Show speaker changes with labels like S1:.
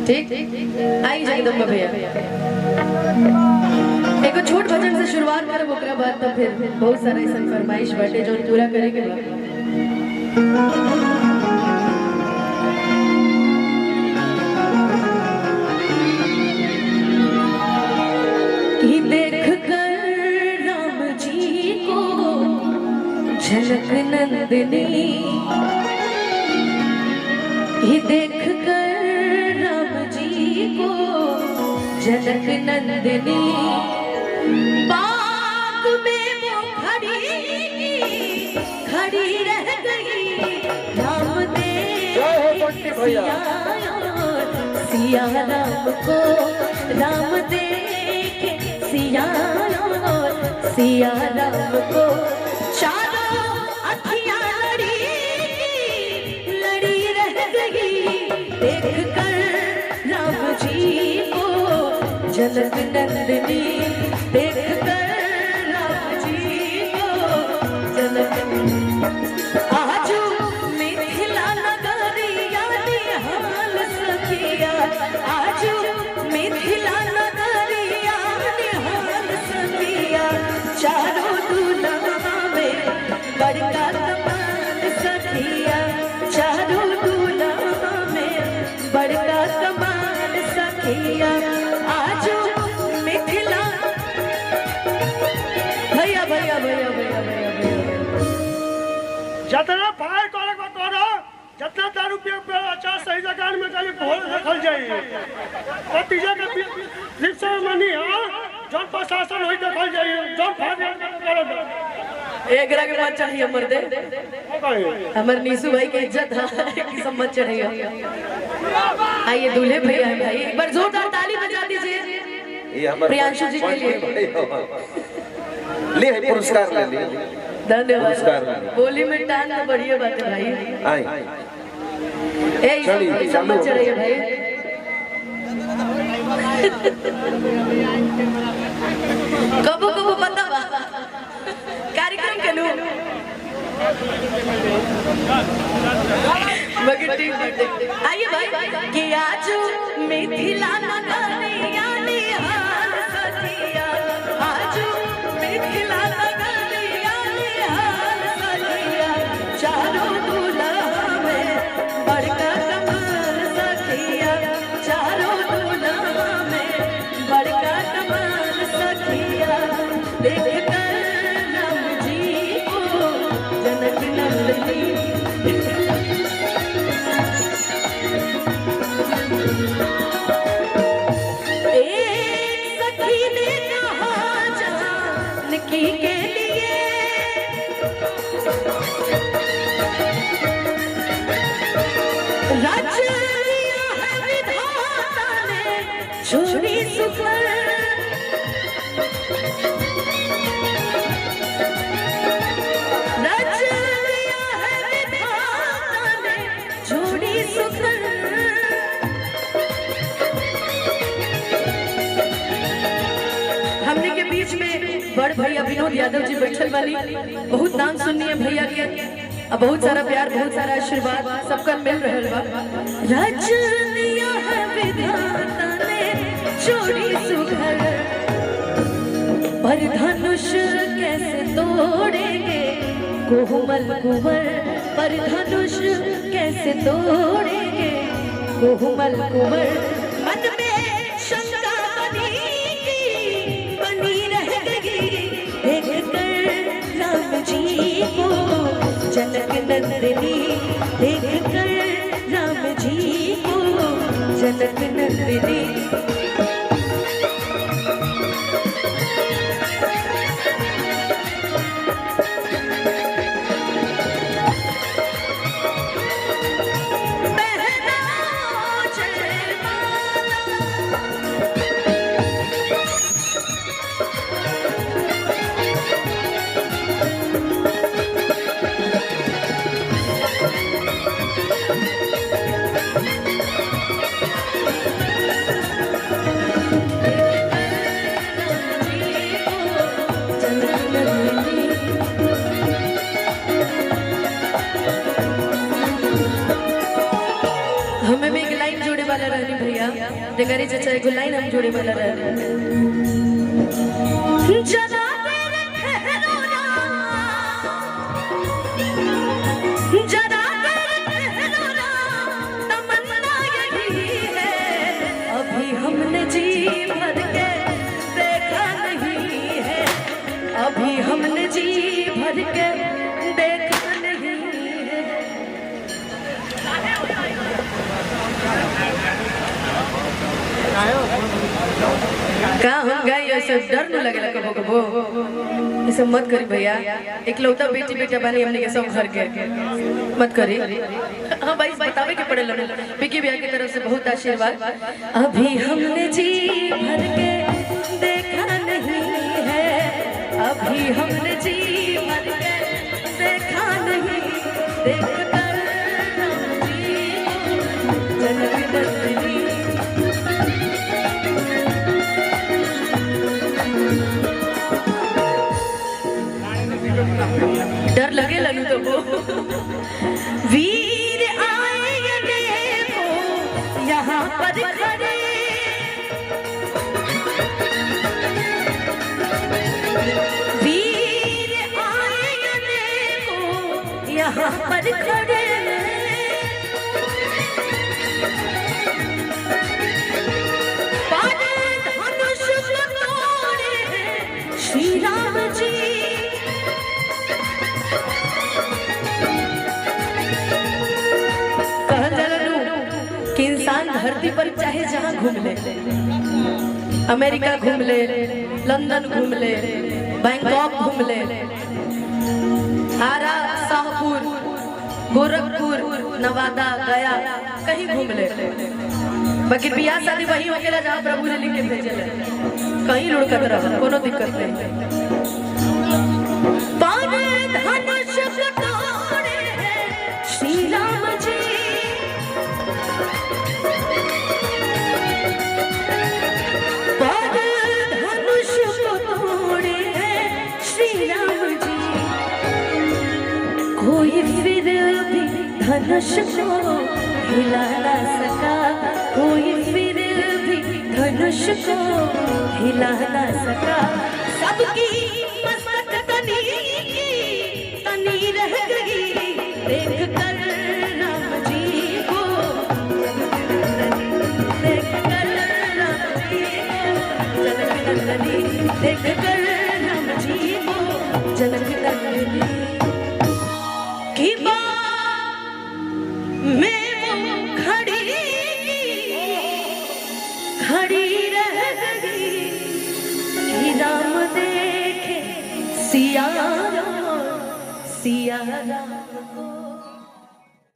S1: ठीक आई जगदम्बा भैया एगो छोट भजन से शुरुआत करब ओकरा बाद तो फिर बहुत सारा ऐसा फरमाइश बाटे जो पूरा करे के बा। कि देख कर राम जी को झलक नंदनी, कि देख कर राम जी को झलक नंदनी, बाग में वो खड़ी रह गई राम देख सिया राम को, राम देख सिया राम को, चारों अखियां लड़ी रह गई देख कर राम जी को झलक नंदनी, देख कर राम जी को झलक। आज मिथिला नगरिया निहाल सखिया, आज मिथिला नगरिया निहाल सखिया, चारों दुनिया में बड़का कमाल सखिया, चारों दुनिया में बड़का कमाल सखिया। आज मिथिला भैया भैया भैया भैया भैया
S2: जितना फायर करे को करो, जितना दारू पिए पे अच्छा सही जगह में चली भोल रखल जाई, नतीजे के रिक्शा में नहीं हां जन प्रशासन होई देखल जाई, जन फायर करो
S1: एकरा के बात चाहिए मर्दे, हमर नीसू भाई के इज्जत है कि सब मत चढ़ेगा। आइए दूल्हे भैया है भाई, एक बार जोरदार ताली बजा दीजिए प्रियांशु जी के लिए।
S3: ले पुरस्कार ले ले,
S1: धन्यवाद। बोली में टान तो बढ़िया बात है भाई।
S3: आई
S1: ए सब मत चढ़ेगा भाई। कबो कबो बतावा कार्यक्रम के लोग मगर ठीक आइए भाई कि आज मिथिला नगरिया निहाल सखिया, आज मिथिला नगरिया निहाल सखिया, चारों दुनिया में बड़का कमाल सखिया, चारों दुनिया में बड़का कमाल सखिया, देख कर राम जी को जनक नंदनी। एक सखी ने कहा जानकी के लिए, रच लिया है विधाता ने छोड़ी सुखर, रच लिया है विधाता ने छोड़ी सुखर। हमने के बीच में बड़ भैया विनोद यादव जी बैठल वाली, बहुत नाम सुननी है भैया के, अब बहुत सारा प्यार बहुत सारा आशीर्वाद सबका मिल रहल बा। रच लिया है विधाता ने छोड़ी सुघर, पर धनुष कैसे तोड़ेंगे कोमल कुंवर, पर धनुष कैसे तोड़ेंगे कोमल कुंवर। मन में शंका बनी रह गई देख कर राम जी को जनक नंदनी, देख कर राम जी को जनक नंदनी। भैया जगरी चाचा एगो लाइन हम जोड़े वाला रहे जरा तेरे ठहरो ना जरा तेरे ठहरो ना तमन्ना यही है अभी हमने जी भर के देखा नहीं है अभी हमने जी भर के देखा नहीं है का हम गए ऐसे डर न लगे कबो कबो ये सब मत करी भैया इकलौता बेटी बेटा बनी हमने के सब घर के मत करी हाँ भाई बतावे के पड़े लगे विकी भैया की तरफ से बहुत आशीर्वाद अभी हमने जी भर के देखा नहीं है अभी हमने जी भर के देखा नहीं देख कर जी जनक दर्शनी डर लगे लगू तो वो वीर आएंगे वो यहाँ पर खड़े वीर आएंगे वो यहाँ पर खड़े श्री राम जी इंसान धरती पर चाहे जहां घूम ले अमेरिका घूम ले लंदन घूम ले बैंकॉक घूम ले आरा शाहपुर गोरखपुर नवादा गया कहीं घूम ले बाकी बियाह शादी वही होकेला जहां प्रभु ने लिख के भेजले कहीं लुढ़कत रह कोनो दिक्कत नहीं पावे धनुष तोड़े श्री राम जी कोई फिर भी धनुष को हिला ना सका कोई फिर भी धनुष को हिला ना सका सबकी मस्तक तनी रह गई देख कर राम जी को देख कर राम जी को जनक नंदनी देख कर राम जी को जनक नंदनी की मैं वो खड़ी रह गई कि राम देखे सिया राम को